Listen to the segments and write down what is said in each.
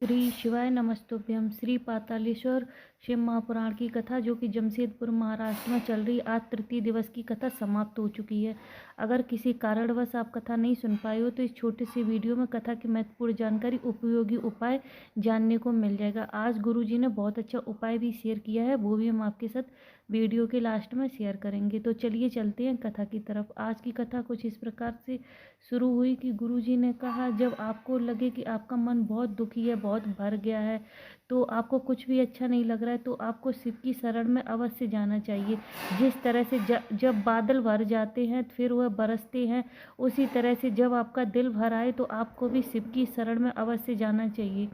श्री शिवाय नमस्तुभ्यम। श्री पातालेश्वर शिव महापुराण की कथा जो कि जमशेदपुर महाराष्ट्र में चल रही आज तृतीय दिवस की कथा समाप्त हो चुकी है। अगर किसी कारणवश आप कथा नहीं सुन पाए हो तो इस छोटे से वीडियो में कथा की महत्वपूर्ण जानकारी, उपयोगी उपाय जानने को मिल जाएगा। आज गुरुजी ने बहुत अच्छा उपाय भी शेयर किया है, वो भी हम आपके साथ वीडियो के लास्ट में शेयर करेंगे। तो चलिए चलते हैं कथा की तरफ। आज की कथा कुछ इस प्रकार से शुरू हुई कि गुरुजी ने कहा, जब आपको लगे कि आपका मन बहुत दुखी है, बहुत भर गया है, तो आपको कुछ भी अच्छा नहीं लग रहा है, तो आपको शिव की शरण में अवश्य जाना चाहिए। जिस तरह से जब बादल भर जाते हैं फिर वह बरसते हैं, उसी तरह से जब आपका दिल भर आए तो आपको भी शिव की शरण में अवश्य जाना चाहिए,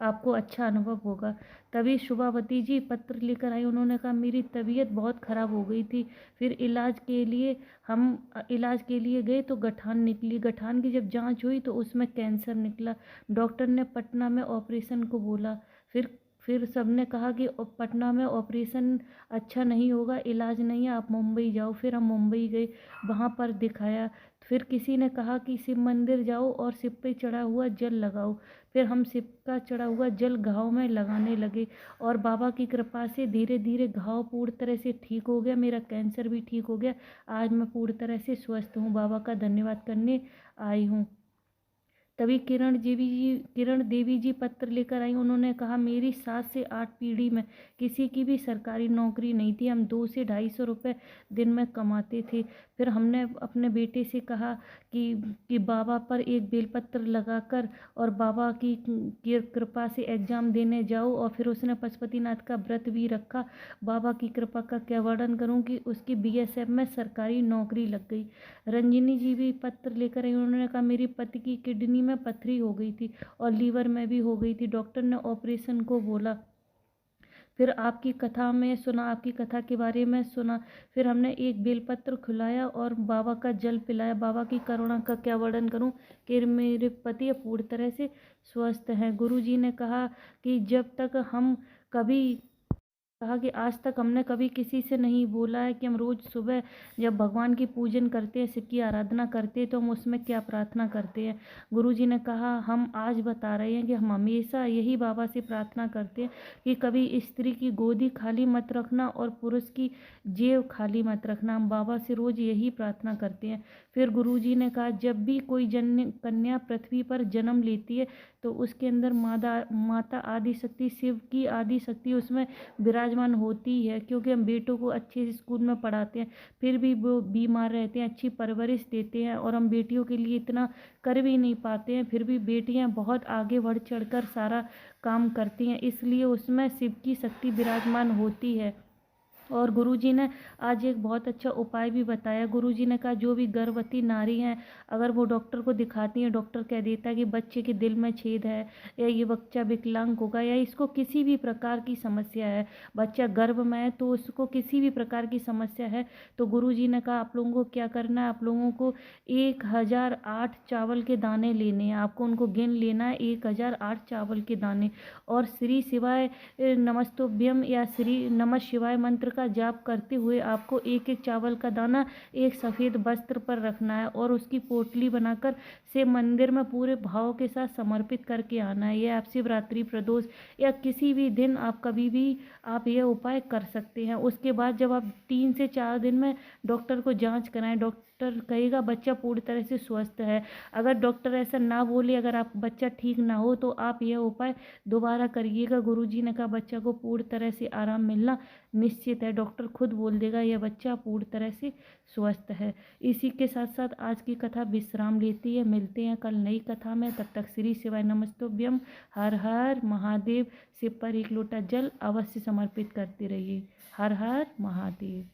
आपको अच्छा अनुभव होगा। तभी शुभावती जी पत्र लेकर आई। उन्होंने कहा, मेरी तबीयत बहुत ख़राब हो गई थी, फिर इलाज के लिए गए तो गठान निकली। गठान की जब जांच हुई तो उसमें कैंसर निकला। डॉक्टर ने पटना में ऑपरेशन को बोला। फिर सबने कहा कि पटना में ऑपरेशन अच्छा नहीं होगा, इलाज नहीं है, आप मुंबई जाओ। फिर हम मुंबई गए, वहाँ पर दिखाया। फिर किसी ने कहा कि शिव मंदिर जाओ और शिव पे चढ़ा हुआ जल लगाओ। फिर हम शिव का चढ़ा हुआ जल घाव में लगाने लगे और बाबा की कृपा से धीरे धीरे घाव पूरी तरह से ठीक हो गया। मेरा कैंसर भी ठीक हो गया। आज मैं पूरी तरह से स्वस्थ हूँ। बाबा का धन्यवाद करने आई हूँ। तभी किरण देवी जी पत्र लेकर आई। उन्होंने कहा, मेरी 7 से 8 पीढ़ी में किसी की भी सरकारी नौकरी नहीं थी, हम 200 से 250 रुपये दिन में कमाते थे। फिर हमने अपने बेटे से कहा कि बाबा पर एक बेलपत्र लगाकर और बाबा की कृपा से एग्ज़ाम देने जाओ। और फिर उसने पशुपतिनाथ का व्रत भी रखा। बाबा की कृपा का क्या वर्णन करूं कि उसकी बीएसएफ में सरकारी नौकरी लग गई। रंजिनी जी भी पत्र लेकर आई। उन्होंने कहा, मेरी पति की किडनी में पथरी हो गई थी और लीवर में भी हो गई थी, डॉक्टर ने ऑपरेशन को बोला। फिर आपकी कथा के बारे में सुना। फिर हमने एक बेलपत्र खुलाया और बाबा का जल पिलाया। बाबा की करुणा का क्या वर्णन करूं कि मेरे पति पूरी तरह से स्वस्थ हैं। गुरुजी ने कहा कि आज तक हमने कभी किसी से नहीं बोला है कि हम रोज़ सुबह जब भगवान की पूजन करते हैं, शिव की आराधना करते हैं, तो हम उसमें क्या प्रार्थना करते हैं। गुरुजी ने कहा, हम आज बता रहे हैं कि हम हमेशा यही बाबा से प्रार्थना करते हैं कि कभी स्त्री की गोदी खाली मत रखना और पुरुष की जेब खाली मत रखना। हम बाबा से रोज़ यही प्रार्थना करते हैं। फिर गुरुजी ने कहा, जब भी कोई कन्या पृथ्वी पर जन्म लेती है तो उसके अंदर माता आदि शक्ति, शिव की आदि शक्ति उसमें विराजमान होती है। क्योंकि हम बेटों को अच्छे स्कूल में पढ़ाते हैं, फिर भी वो बीमार रहते हैं, अच्छी परवरिश देते हैं और हम बेटियों के लिए इतना कर भी नहीं पाते हैं, फिर भी बेटियां बहुत आगे बढ़ चढ़कर सारा काम करती हैं, इसलिए उसमें शिव की शक्ति विराजमान होती है। और गुरुजी ने आज एक बहुत अच्छा उपाय भी बताया। गुरुजी ने कहा, जो भी गर्भवती नारी हैं, अगर वो डॉक्टर को दिखाती हैं, डॉक्टर कह देता है कि बच्चे के दिल में छेद है या ये बच्चा विकलांग होगा या इसको किसी भी प्रकार की समस्या है, बच्चा गर्भ में है तो उसको किसी भी प्रकार की समस्या है, तो गुरुजी ने कहा, आप लोगों को क्या करना है, आप लोगों को 1008 चावल के दाने लेने हैं। आपको उनको गिन लेना है, 1008 चावल के दाने। और श्री शिवाय नमस्तुभ्यम या श्री नमः शिवाय मंत्र का जाप करते हुए आपको एक एक चावल का दाना एक सफ़ेद वस्त्र पर रखना है और उसकी पोटली बनाकर शिव मंदिर में पूरे भाव के साथ समर्पित करके आना है। यह आप शिवरात्रि, प्रदोष या किसी भी दिन आप कभी भी आप यह उपाय कर सकते हैं। उसके बाद जब आप 3 से 4 दिन में डॉक्टर को जांच कराएं, डॉक्टर कहेगा बच्चा पूरी तरह से स्वस्थ है। अगर डॉक्टर ऐसा ना बोले, अगर आप बच्चा ठीक ना हो, तो आप यह उपाय दोबारा करिएगा। गुरुजी ने कहा, बच्चा को पूरी तरह से आराम मिलना निश्चित है, डॉक्टर खुद बोल देगा यह बच्चा पूरी तरह से स्वस्थ है। इसी के साथ साथ आज की कथा विश्राम लेती है। मिलते हैं कल नई कथा में, तब तक श्री शिवाय नमस्तुभ्यम। हर हर महादेव। शिव पर एक लोटा जल अवश्य समर्पित करते रहिए। हर हर महादेव।